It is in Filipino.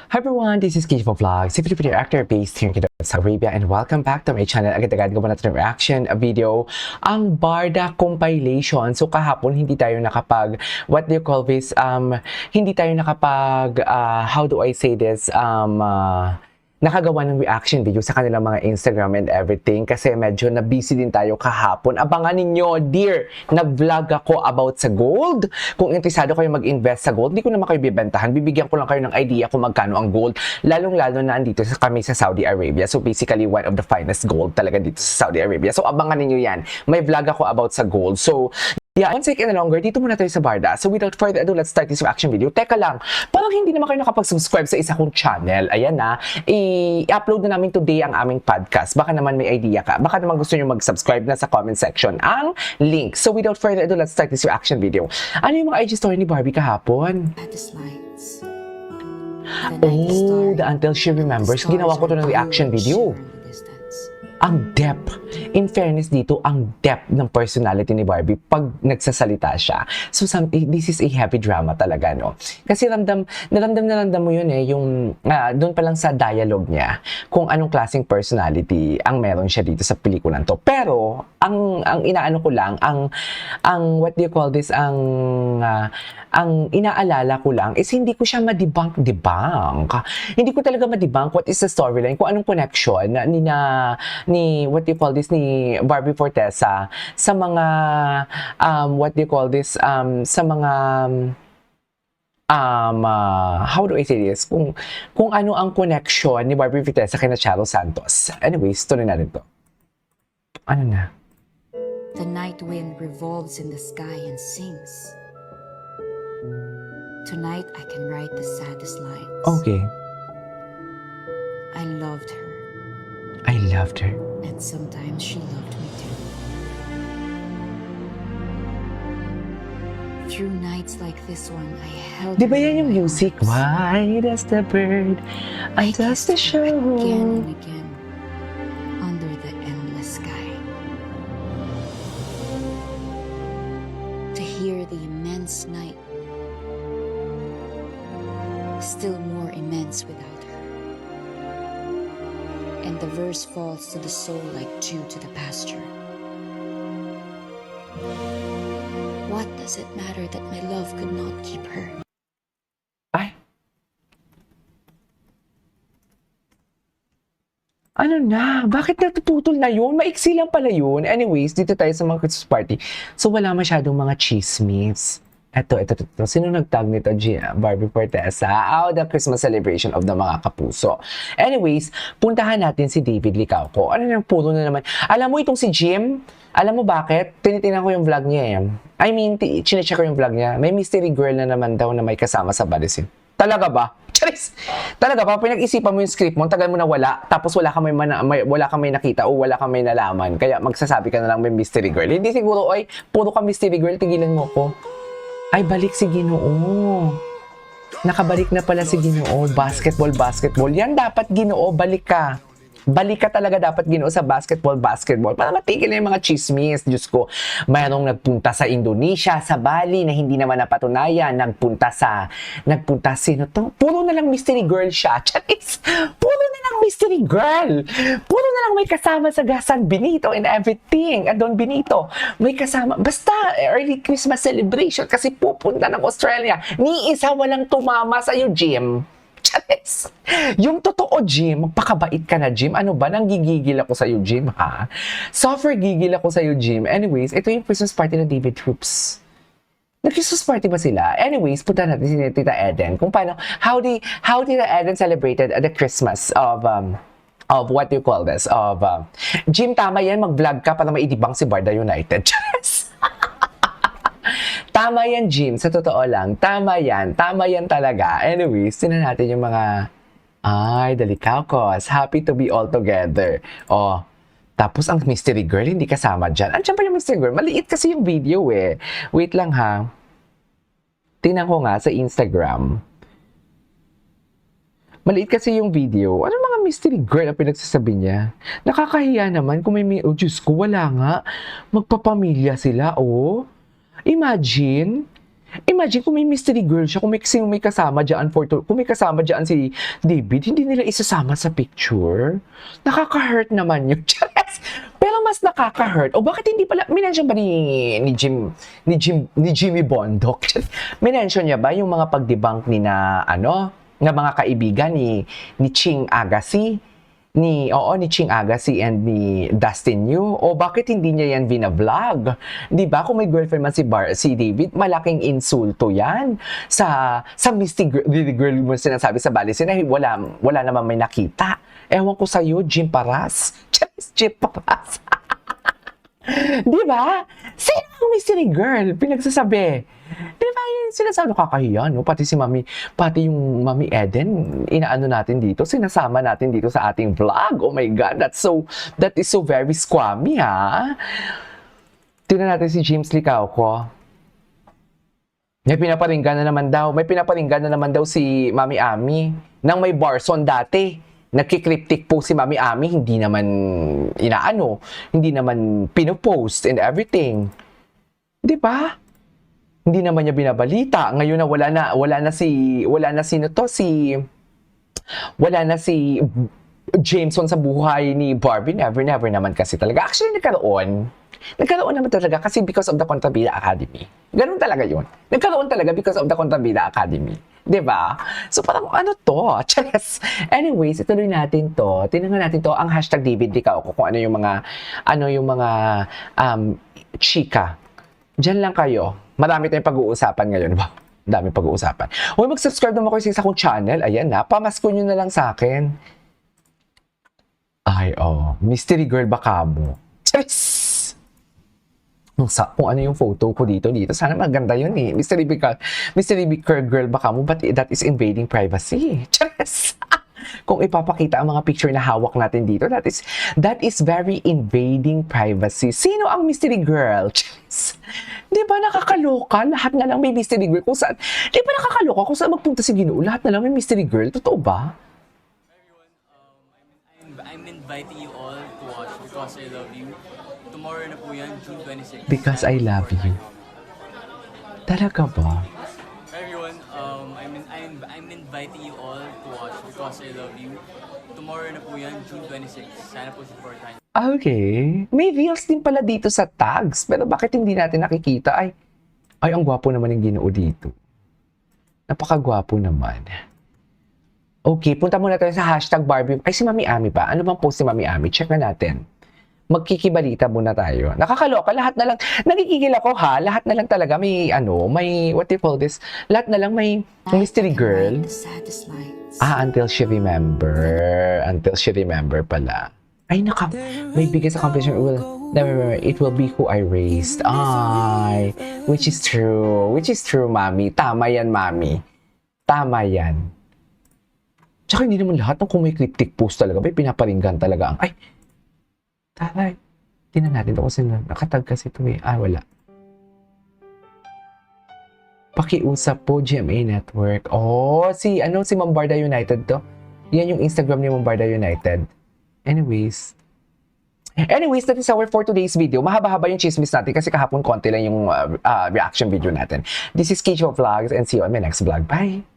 Hi everyone, this is Keith Vlogs, a Filipino actor based here in Saudi Arabia, and welcome back to my channel. Agad-agad gawa natin ng reaction video, ang Barda compilation. So kahapon hindi tayo nakapag, what do you call this, hindi tayo nakapag, how do I say this, nakagawa ng reaction video sa kanilang mga Instagram and everything kasi medyo na busy din tayo kahapon. Abangan ninyo, dear, nag-vlog ako about sa gold. Kung interesado kayo mag-invest sa gold, hindi ko naman kayo bibentahan. Bibigyan ko lang kayo ng idea kung magkano ang gold. Lalong-lalo na andito kami sa Saudi Arabia. So basically, one of the finest gold talaga dito sa Saudi Arabia. So abangan ninyo yan. May vlog ako about sa gold. So yeah, one second longer, dito muna tayo sa Barda. So without further ado, let's start this reaction video. Teka lang, parang hindi naman kayo nakapag-subscribe sa isa kong channel. Ayan na, i-upload na namin today ang aming podcast. Baka naman may idea ka. Baka naman gusto nyo mag-subscribe na sa comment section ang link. So without further ado, let's start this reaction video. Ano yung mga IG story ni Barbie kahapon? Oh, the Until She Remembers. Ginawa ko to ng reaction video. Ang depth. In fairness dito, ang depth ng personality ni Barbie pag nagsasalita siya. So, this is a heavy drama talaga, no? Kasi naramdam mo yun yung doon pa lang sa dialogue niya, kung anong klaseng personality ang meron siya dito sa pelikulan to. Pero, ang inaano ko lang, ang what do you call this, ang inaalala ko lang is hindi ko siya ma-debunk. Hindi ko talaga ma-debunk what is the storyline, kung anong connection ni what do you call this, ni Barbie Fortesa sa mga what do you call this, sa mga how do I say this, kung ano ang connection ni Barbie Fortesa kay na Charo Santos. Anyways, tuloy natin to. Ano na? The night wind revolves in the sky and sings. Tonight I can write the saddest lines. Okay. I loved her. I loved her. And sometimes she loved me too. Through nights like this one, I held Di ba her yan yung in my music? arms. Why does the bird I does the show? Again and again, under the endless sky. To hear the immense night, still more immense without her. And the verse falls to the soul like dew to the pasture. What does it matter that my love could not keep her? Ay. Ano na? Bakit natututol na yun? Maiksi lang pala yun. Anyways, dito tayo sa mga Christmas party. So, wala masyadong mga chismis. Ito. Sino nagtag nito? Barbie Fortesa. The Christmas celebration of the mga kapuso. Anyways, puntahan natin si David Licauco. Ano nang puro na naman? Alam mo itong si Jim? Alam mo bakit? Tinitingnan ko yung vlog niya I mean, chinecheck ko yung vlog niya. May mystery girl na naman daw na may kasama sa Balisin. Talaga ba? Charis! Talaga ba? Pinag-isipan mo yung script mo, tagal mo na wala, tapos wala ka may nakita o wala ka may nalaman. Kaya magsasabi ka na lang may mystery girl. Hindi siguro, ay, puro ka mystery girl, tigilan mo ko. Ay, balik si Ginoo. Nakabalik na pala si Ginoo. Basketball. Yan dapat, Ginoo, balik ka. Balik ka talaga dapat, Ginoo, sa basketball. Para matigil na yung mga chismis. Diyos ko, mayroong nagpunta sa Indonesia, sa Bali, na hindi naman napatunayan. Nagpunta sino to? Puro na lang mystery girl siya. Charis! Puro na lang mystery girl. Puro na lang may kasama sa San Benito and everything. Don Benito. May kasama. Basta, early Christmas celebration kasi pupunta ng Australia. Ni isa walang tumama sa'yo, Jim. Charis. Yung totoo, Jim, magpakabait ka na, Jim. Ano ba? Nanggigigil ako sa'yo, Jim, ha? Suffer gigil ako sa'yo, Jim. Anyways, ito yung Christmas party ng David Troops. Nag-Christmas party ba sila? Anyways, punta natin si Tita Eden. Kung paano, how Tita Eden celebrated the Christmas of what you call this, Jim, tama yan, mag-vlog ka para maidibang si Barda United. Charis. Tama yan, Jim. Sa totoo lang. Tama yan talaga. Anyways, tinan natin yung mga the Licaucos. Happy to be all together. Tapos ang mystery girl, hindi kasama dyan. Andiyan pa yung mystery girl? Maliit kasi yung video Wait lang ha. Tingnan ko nga sa Instagram. Maliit kasi yung video. Ano mga mystery girl ang pinagsasabi niya? Nakakahiya naman kung oh Diyos ko, wala nga. Magpapamilya sila, Imagine, Imagine kung may mystery girl siya, kung may kasama dyan kung may kasama dyan si David, hindi nila isasama sa picture. Nakaka-hurt naman yun. Chares! Pero mas nakaka-hurt. O bakit hindi pala, minention ba ni Jimmy Bondok? Minention niya ba yung mga pagdebunk ni na, nga mga kaibigan ni Ching Agassi? Ni Ching Agassi and ni Dustin Yu, o bakit hindi niya yan vina-vlog? 'Di ba? Kung may girlfriend man si David, malaking insulto yan sa mystic girl mo sinasabi sa Bali na wala naman may nakita. Ewan ko sa iyo, Jim Paras. Jim Paras. 'Di ba? Sino ang mystery girl? Pinagsasabi. 'Di ba yun sinasabi, nakakahiya, no? Pati yung Mami Eden, inaano natin dito, sinasama natin dito sa ating vlog. Oh my God, that is so very squammy, ha? Tingnan natin si James Licauco. May pinaparinggan na naman daw si Mami Ami nang may barson dati. Nagki-cryptic po si Mami Ami, hindi naman pinopost and everything. 'Di ba? Hindi naman niya binabalita. Ngayon na wala na si Jameson sa buhay ni Barbie. Never naman kasi talaga. Actually, nagkaroon naman talaga kasi because of the Contrabida Academy. Ganun talaga yun. Nagkaroon talaga because of the Contrabida Academy. 'Di ba? So parang ano to? Chares. Anyways, ituloy natin to. Tingnan natin to ang hashtag David Licauco kung ano yung mga chika. Diyan lang kayo. Marami tayong pag-uusapan ngayon. Ba? Dami pag-uusapan. Huwag mag-subscribe naman kayo sa akong channel. Ayan na. Pamasko nyo na lang sa akin. Ay, mystery girl baka mo. Charis! Kung ano yung photo ko dito. Sana maganda yun eh. Mystery girl baka mo, but that is invading privacy. Charis! Kung ipapakita ang mga picture na hawak natin dito, that is very invading privacy. Sino ang mystery girl? Charis! Di ba nakakaloka? Lahat na lang may mystery girl. Di ba nakakaloka kung saan magpunta si Ginoo? Lahat na lang may mystery girl. Totoo ba? Everyone, I'm inviting you all to watch Because I Love You. Tomorrow na po yan, June 26. Because I love you. Talaga ba? Everyone, I'm inviting you all to watch Because I Love You. Tomorrow na po yan, June 26. Sana po supportan. Okay. May reels din pala dito sa tags. Pero bakit hindi natin nakikita? Ay, ang gwapo naman yung Ginoo dito. Napakagwapo naman. Okay, punta muna tayo sa hashtag Barbie. Ay, si Mami Ami pa. Ano bang post si Mami Ami? Check na natin. Magkikibalita muna tayo. Nakakaloka. Lahat na lang. Nagigigil ako ha. Lahat na lang talaga may what do you call this? Lahat na lang may mystery girl. The saddest nights. Until she remember. Until she remember pala. Ay, may biggest accomplishment it will be who I raised. Ay, which is true, Mami. Tama yan, Mami. Tama yan. Tsaka hindi naman lahat ng kung may cryptic post talaga, may pinaparinggan talaga. Ay, taray. Tingnan natin ito kasi nakatag kasi ito eh. Wala. Pakiusap po, GMA Network. Si Mambarda United to. Yan yung Instagram ni Mambarda United. Anyways, that is our for today's video. Mahaba-haba yung chismis natin kasi kahapon konti lang yung reaction video natin. This is Kicho Vlogs and see you on my next vlog. Bye!